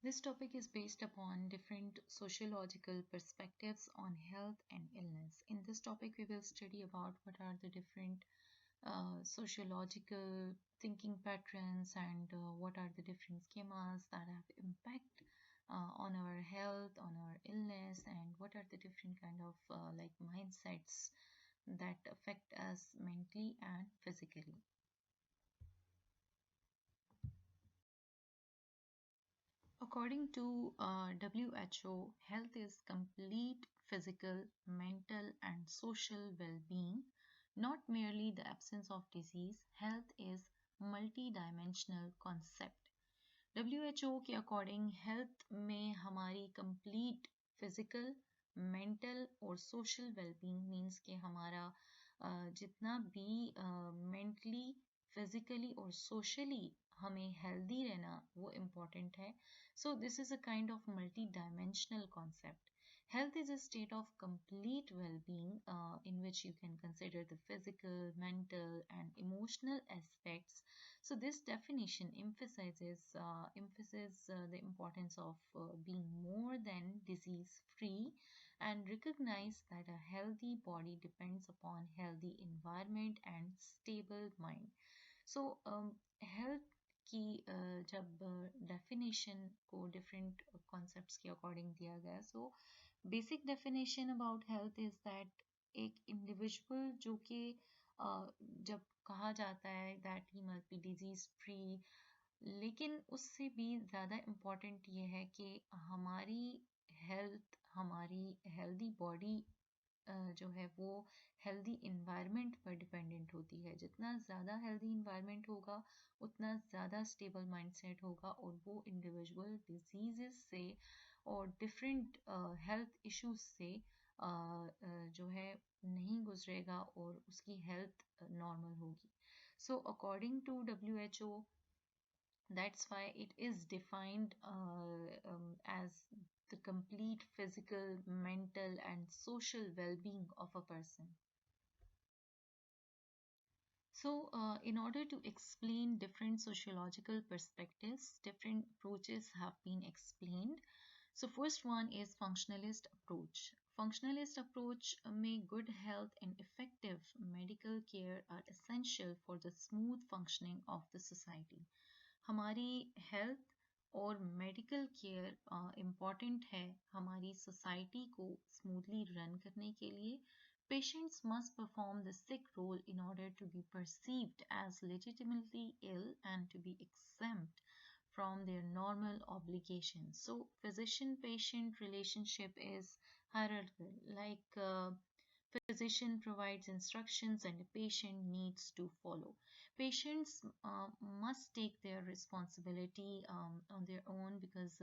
This topic is based upon different sociological perspectives on health and illness. In this topic, we will study about what are the different sociological thinking patterns and what are the different schemas that have impact on our health, on our illness, and what are the different kind of like mindsets that affect us mentally and physically. According to WHO, health is complete physical, mental, and social well being, not merely the absence of disease. Health is multi-dimensional concept. WHO के according health में हमारी complete physical mental और social wellbeing means कि हमारा जितना भी mentally physically और socially हमें हेल्दी रहना वो इम्पॉर्टेंट है so this is a kind of multi dimensional concept. Health is a state of complete well-being in which you can consider the physical, mental, and emotional aspects. So this definition emphasizes the importance of being more than disease-free and recognize that a healthy body depends upon healthy environment and stable mind. So health की जब definition को different concepts के according दिया गया so basic definition about health is that एक individual जो कि जब कहा जाता है that he must be disease free लेकिन उससे भी ज़्यादा इम्पॉर्टेंट ये है कि हमारी हेल्थ हमारी हेल्दी बॉडी जो है वो हेल्दी इन्वायरमेंट पर डिपेंडेंट होती है. जितना ज़्यादा हेल्दी इन्वायरमेंट होगा उतना ज़्यादा स्टेबल माइंडसेट होगा और वो इंडिविजुअल डिजीज़ से और डिफरेंट हेल्थ इश्यूज से जो है नहीं गुजरेगा और उसकी हेल्थ नॉर्मल होगी. So according to WHO, that's why it is defined as the complete physical, mental, and social well being of a person. So, in order to explain different sociological perspectives, different approaches have been explained. So, first one is functionalist approach. Functionalist approach may good health and effective medical care are essential for the smooth functioning of the society. हमारी health और medical care important है हमारी society को smoothly run करने के लिए. Patients must perform the sick role in order to be perceived as legitimately ill and to be exempt from their normal obligations. So, physician patient relationship is hierarchical, like physician provides instructions and a patient needs to follow. Patients must take their responsibility on their own because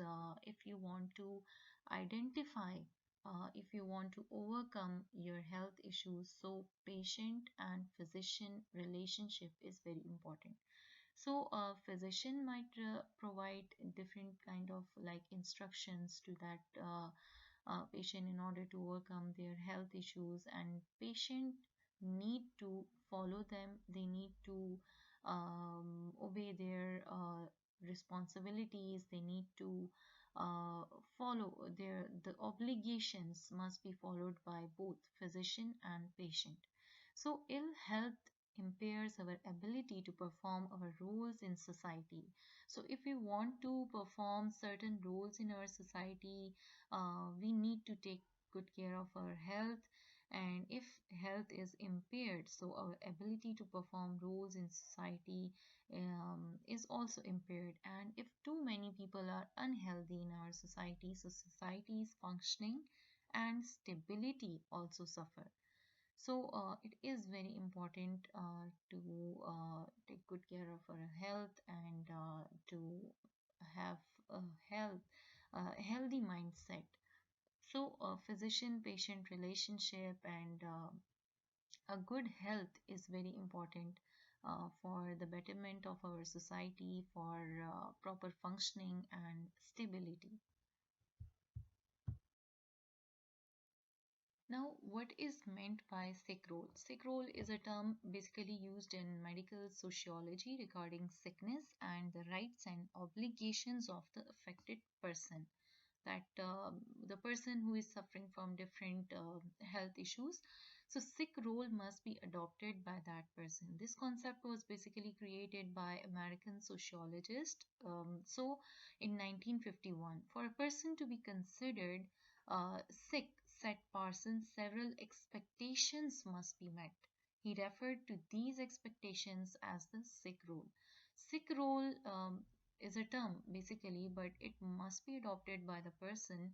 if you want to identify if you want to overcome your health issues, so patient and physician relationship is very important. So a physician might provide different kind of like instructions to that patient in order to overcome their health issues, and patient need to follow them. They need to obey their responsibilities. They need to follow the obligations must be followed by both physician and patient. So ill health impairs our ability to perform our roles in society. So if we want to perform certain roles in our society, we need to take good care of our health. And if health is impaired, so our ability to perform roles in society is also impaired. And if too many people are unhealthy in our society, so society's functioning and stability also suffer. So it is very important to take good care of our health and to have a healthy mindset. So physician-patient relationship and a good health is very important for the betterment of our society, for proper functioning and stability. Now, what is meant by sick role? Sick role is a term basically used in medical sociology regarding sickness and the rights and obligations of the affected person. That the person who is suffering from different health issues, so sick role must be adopted by that person. This concept was basically created by American sociologist, so in 1951, for a person to be considered sick, said Parsons, several expectations must be met. He referred to these expectations as the sick role. Sick role is a term basically, but it must be adopted by the person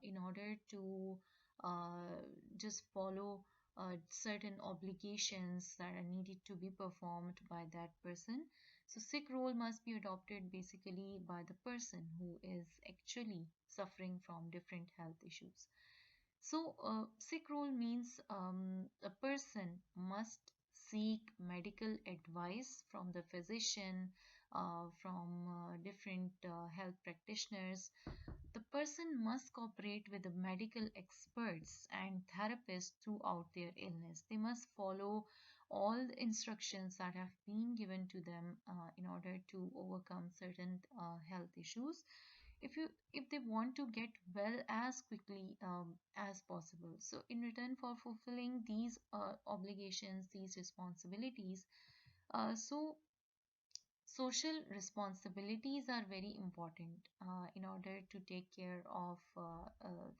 in order to uh, just follow certain obligations that are needed to be performed by that person. So, sick role must be adopted basically by the person who is actually suffering from different health issues. So, sick role means a person must seek medical advice from the physician, from different health practitioners. The person must cooperate with the medical experts and therapists throughout their illness. They must follow all the instructions that have been given to them in order to overcome certain health issues. If they want to get well as quickly as possible, so in return for fulfilling these obligations, these responsibilities, so social responsibilities are very important in order to take care of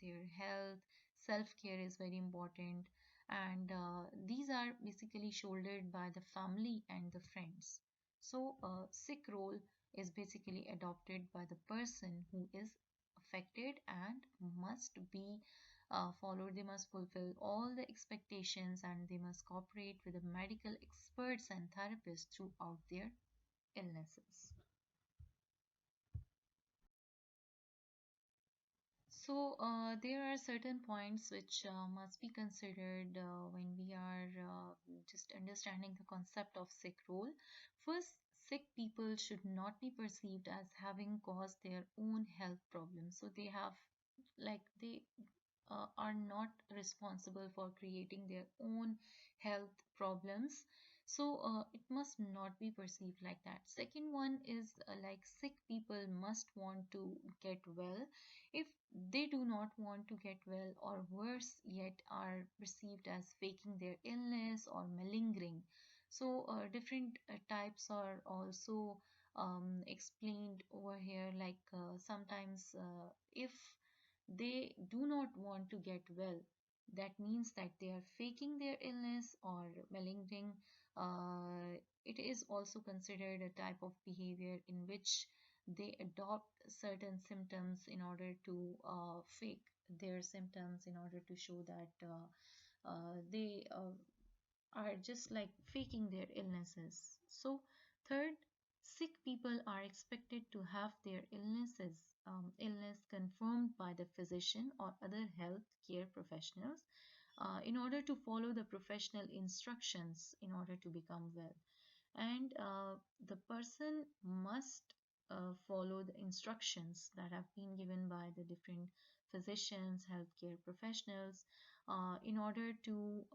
their health. Self care is very important, and these are basically shouldered by the family and the friends. So, sick role is basically adopted by the person who is affected and must be followed. They must fulfill all the expectations and they must cooperate with the medical experts and therapists throughout their illnesses. So, there are certain points which must be considered when we are just understanding the concept of sick role. First, sick people should not be perceived as having caused their own health problems. So, they have, like, they are not responsible for creating their own health problems. So it must not be perceived like that. Second one is like sick people must want to get well. If they do not want to get well, or worse yet, are perceived as faking their illness or malingering. So different types are also explained over here. Like sometimes if they do not want to get well, that means that they are faking their illness or malingering. It is also considered a type of behavior in which they adopt certain symptoms in order to fake their symptoms, in order to show that they are just like faking their illnesses. So, third, sick people are expected to have their illness confirmed by the physician or other health care professionals in order to follow the professional instructions in order to become well. And the person must follow the instructions that have been given by the different physicians, healthcare professionals, in order to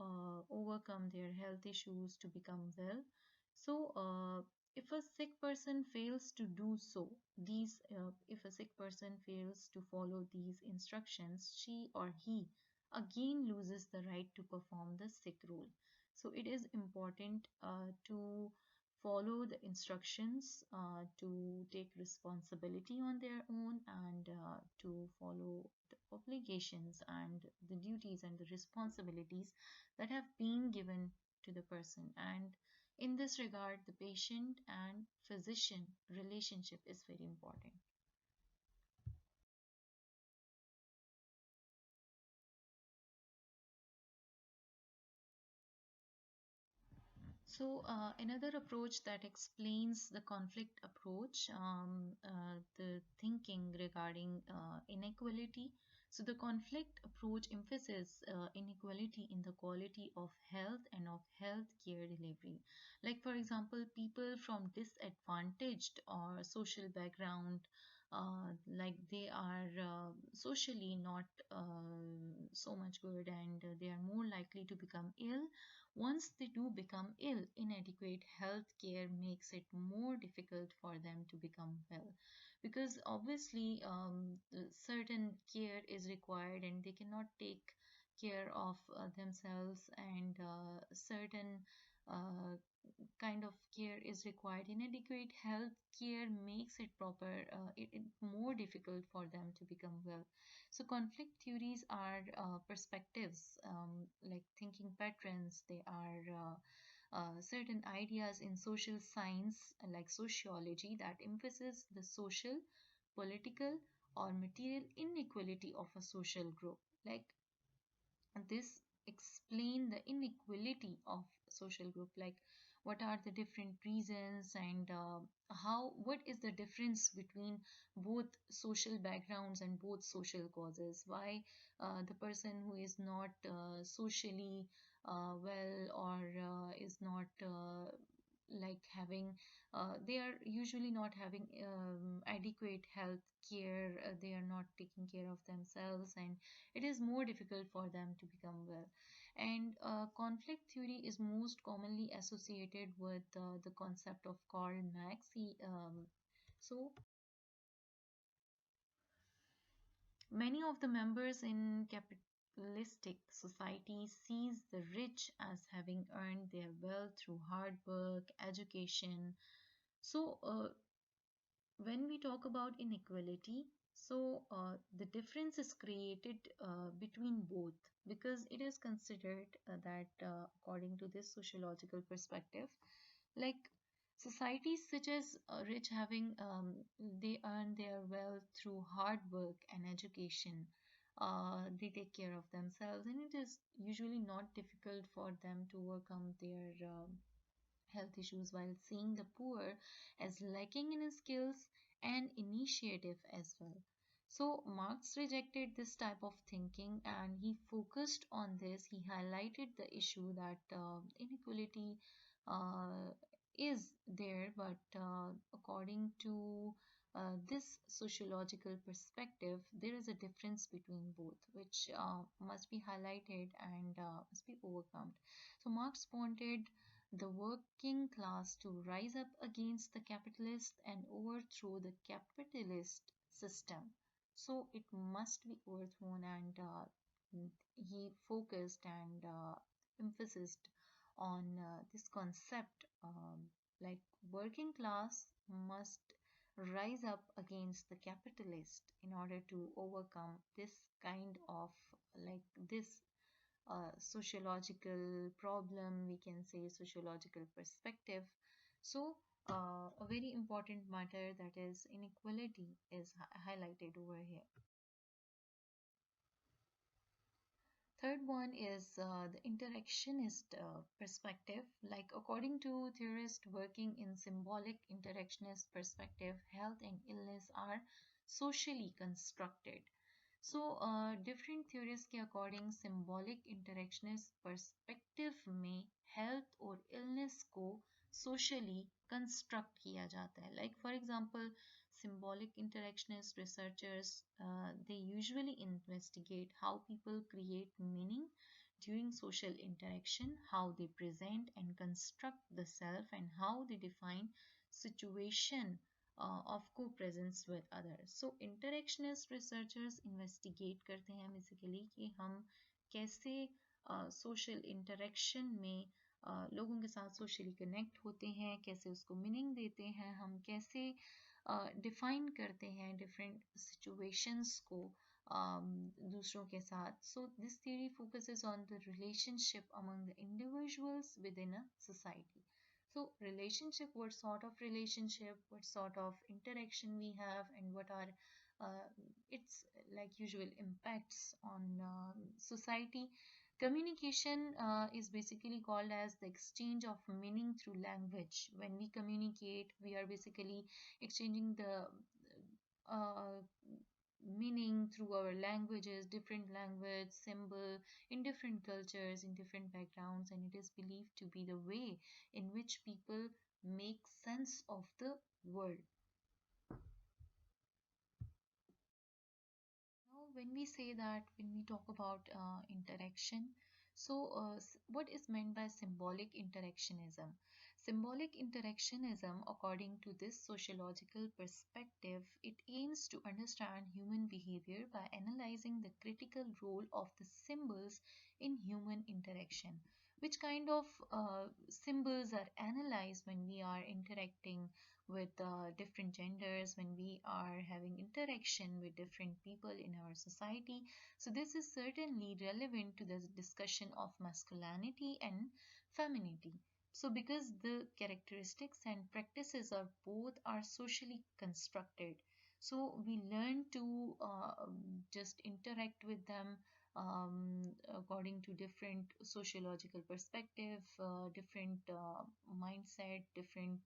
overcome their health issues to become well. So, if a sick person fails to do so, if a sick person fails to follow these instructions, she or he again loses the right to perform the sick role. So, it is important to follow the instructions, to take responsibility on their own, and to follow the obligations and the duties and the responsibilities that have been given to the person. And in this regard, the patient and physician relationship is very important. So, another approach that explains the conflict approach, the thinking regarding inequality. So, the conflict approach emphasizes inequality in the quality of health and of health care delivery. Like, for example, people from disadvantaged or social background like they are socially not so much good, and they are more likely to become ill. Once they do become ill, inadequate health care makes it more difficult for them to become well, because obviously certain care is required and they cannot take care of themselves, and certain uh, kind of care is required. Inadequate health care makes it more difficult for them to become well. So conflict theories are perspectives, like thinking patterns. They are certain ideas in social science, like sociology, that emphasize the social, political, or material inequality of a social group. Like this explain the inequality of social group, like what are the different reasons, and how what is the difference between both social backgrounds and both social causes, why the person who is not socially well, or is not like having they are usually not having adequate health care, they are not taking care of themselves, and it is more difficult for them to become well. And conflict theory is most commonly associated with the concept of Karl Marx. So many of the members in capitalistic society sees the rich as having earned their wealth through hard work, education. So when we talk about inequality, so the difference is created between both, because it is considered that according to this sociological perspective, like societies such as rich having they earn their wealth through hard work and education, they take care of themselves, and it is usually not difficult for them to overcome their health issues, while seeing the poor as lacking in skills and initiative as well. So, Marx rejected this type of thinking and he focused on this. He highlighted the issue that inequality uh, is there, but according to this sociological perspective, there is a difference between both, which must be highlighted and must be overcome. So, Marx wanted the working class to rise up against the capitalist and overthrow the capitalist system. So it must be overthrown, and he focused and emphasized on this concept, like working class must rise up against the capitalist in order to overcome this kind of, like this sociological problem, we can say sociological perspective. So a very important matter, that is inequality, is highlighted over here. Third one is the interactionist perspective. Like according to theorists working in symbolic interactionist perspective, health and illness are socially constructed. So different theories के according symbolic interactionist perspective में health और illness को socially construct किया जाता है. Like for example, symbolic interactionist researchers, they usually investigate how people create meaning during social interaction, how they present and construct the self, and how they define situation of co-presence with others. So interactionist researchers investigate करते हैं basically कि हम कैसे social interaction में लोगों के साथ socially connect होते हैं, कैसे उसको meaning देते हैं, हम कैसे define करते हैं different situations को दूसरों के साथ. So this theory focuses on the relationship among the individuals within a society. So relationship, what sort of relationship, what sort of interaction we have, and what are its like usual impacts on society. Communication is basically called as the exchange of meaning through language. When we communicate, we are basically exchanging the uh, meaning through our languages, different language, symbol, in different cultures, in different backgrounds, and it is believed to be the way in which people make sense of the world. when we say that, when we talk about interaction, what is meant by symbolic interactionism? Symbolic interactionism, according to this sociological perspective, it aims to understand human behavior by analyzing the critical role of the symbols in human interaction. Which kind of symbols are analyzed when we are interacting with different genders, when we are having interaction with different people in our society. So, this is certainly relevant to the discussion of masculinity and femininity. So, because the characteristics and practices of both are socially constructed, so we learn to just interact with them according to different sociological perspective, different mindset, different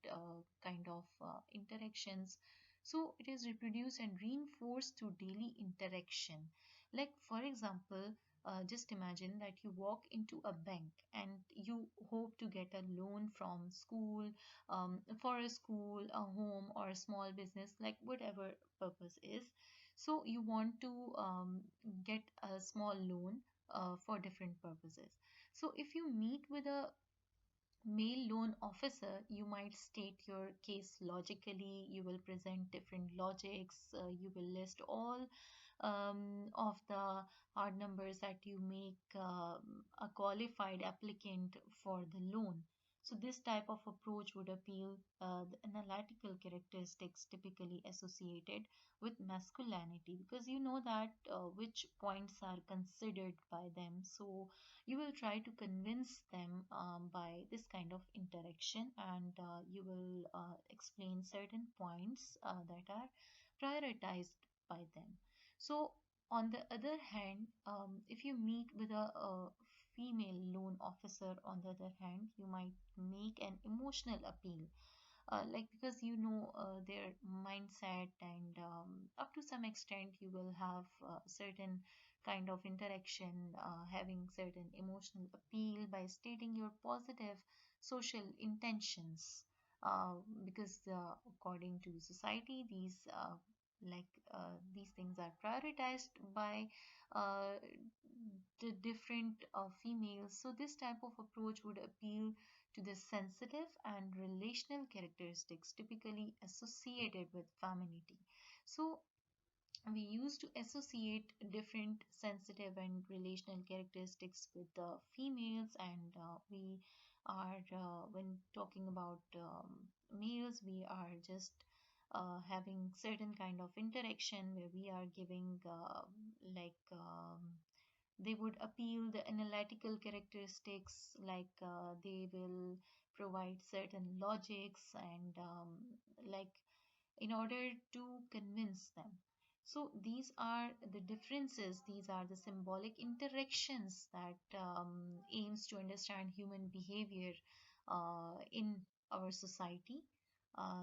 kind of interactions. So it is reproduced and reinforced through daily interaction. Like for example, just imagine that you walk into a bank and you hope to get a loan from school, for a school, a home, or a small business, like whatever purpose is. So you want to get a small loan for different purposes. So if you meet with a male loan officer, you might state your case logically, you will present different logics, you will list all of the hard numbers that you make a qualified applicant for the loan. So, this type of approach would appeal the analytical characteristics typically associated with masculinity, because you know that which points are considered by them. So, you will try to convince them by this kind of interaction, and you will explain certain points that are prioritized by them. So, on the other hand, if you meet with a female loan officer, on the other hand, you might make an emotional appeal, like because you know their mindset, and up to some extent, you will have certain kind of interaction, having certain emotional appeal by stating your positive social intentions. Because according to society, these things are prioritized by uh, the different females. So this type of approach would appeal to the sensitive and relational characteristics typically associated with femininity. So we used to associate different sensitive and relational characteristics with the females, and we are when talking about males, we are just having certain kind of interaction where we are giving they would appeal the analytical characteristics, like they will provide certain logics, and like in order to convince them. So these are the differences, these are the symbolic interactions that aims to understand human behavior in our society.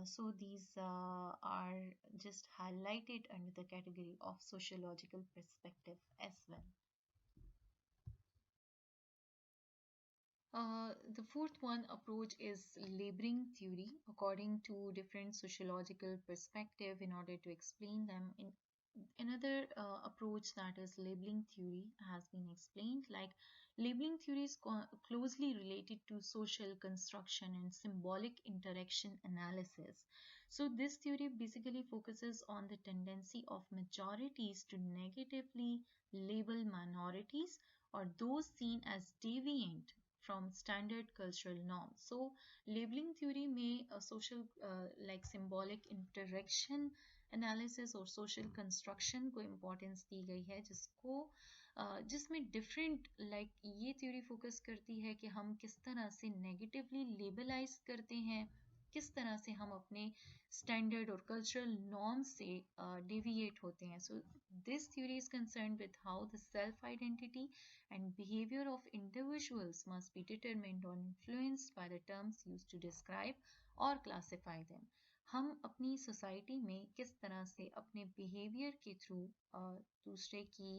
So these are just highlighted under the category of sociological perspective as well. The fourth one approach is labeling theory, according to different sociological perspective in order to explain them. In another approach, that is labeling theory, has been explained like labeling theory is closely related to social construction and symbolic interaction analysis. So this theory basically focuses on the tendency of majorities to negatively label minorities or those seen as deviant from standard cultural norms. So, labeling theory में social like symbolic interaction analysis और social construction को importance दी गई है, जिसमें different like ये theory focus करती है कि हम किस तरह से negatively labelize करते हैं, किस तरह से हम अपने standard और cultural norms से deviate होते हैं. So this theory is concerned with how the self-identity and behavior of individuals must be determined or influenced by the terms used to describe or classify them. हम अपनी society में किस तरह से अपने बिहेवियर के थ्रू दूसरे की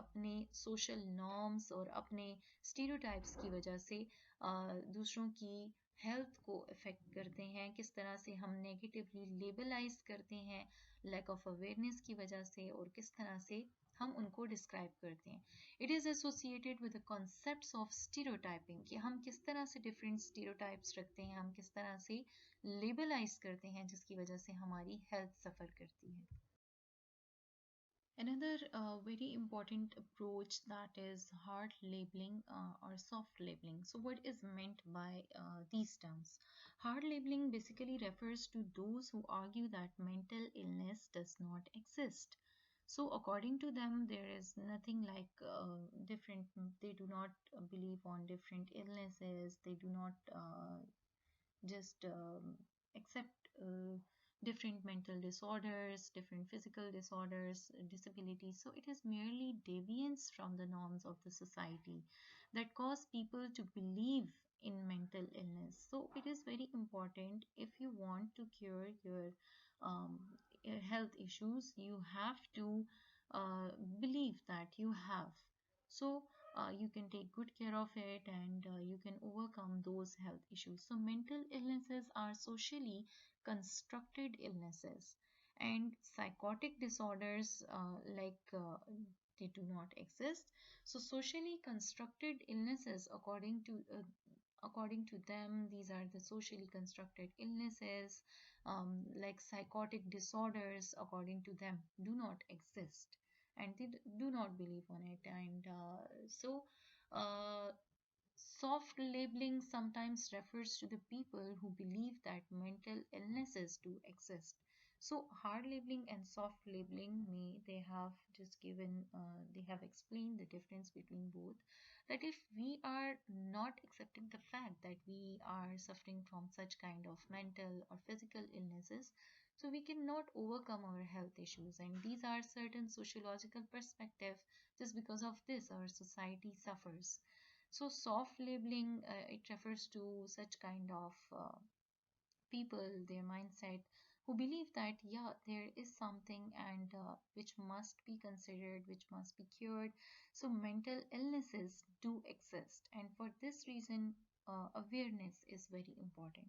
अपने सोशल नॉर्म्स और अपने स्टीरियोटाइप्स की वजह से दूसरों की हेल्थ को अफेक्ट करते हैं, किस तरह से हम नेगेटिवली लेबलाइज करते हैं लैक ऑफ अवेयरनेस की वजह से, और किस तरह से हम उनको डिस्क्राइब करते हैं। It is associated with the concepts of stereotyping, कि हम किस तरह से डिफरेंट स्टीरियोटाइप्स रखते हैं, हम किस तरह से लेबलाइज करते हैं, जिसकी वजह से हमारी हेल्थ सफ़र करती है। Another very important approach, that is hard labeling or soft labeling. So, what is meant by these terms? Hard labeling basically refers to those who argue that mental illness does not exist. So, according to them, there is nothing like different, they do not believe on different illnesses, they do not just accept different mental disorders, different physical disorders, disabilities. So it is merely deviance from the norms of the society that cause people to believe in mental illness. So it is very important, if you want to cure um, your health issues, you have to uh, believe that you have. So you can take good care of it, and you can overcome those health issues. So, mental illnesses are socially constructed illnesses, and psychotic disorders they do not exist. So, socially constructed illnesses, according to them, these are the socially constructed illnesses, like psychotic disorders, according to them, do not exist, and they do not believe on it. And uh, soft labeling sometimes refers to the people who believe that mental illnesses do exist. So hard labeling and soft labeling, they have just given, they have explained the difference between both. That if we are not accepting the fact that we are suffering from such kind of mental or physical illnesses, so we cannot overcome our health issues, and these are certain sociological perspective. Just because of this, our society suffers. So soft labeling, it refers to such kind of people, their mindset, who believe that yeah, there is something, and which must be considered, which must be cured. So mental illnesses do exist, and for this reason, awareness is very important.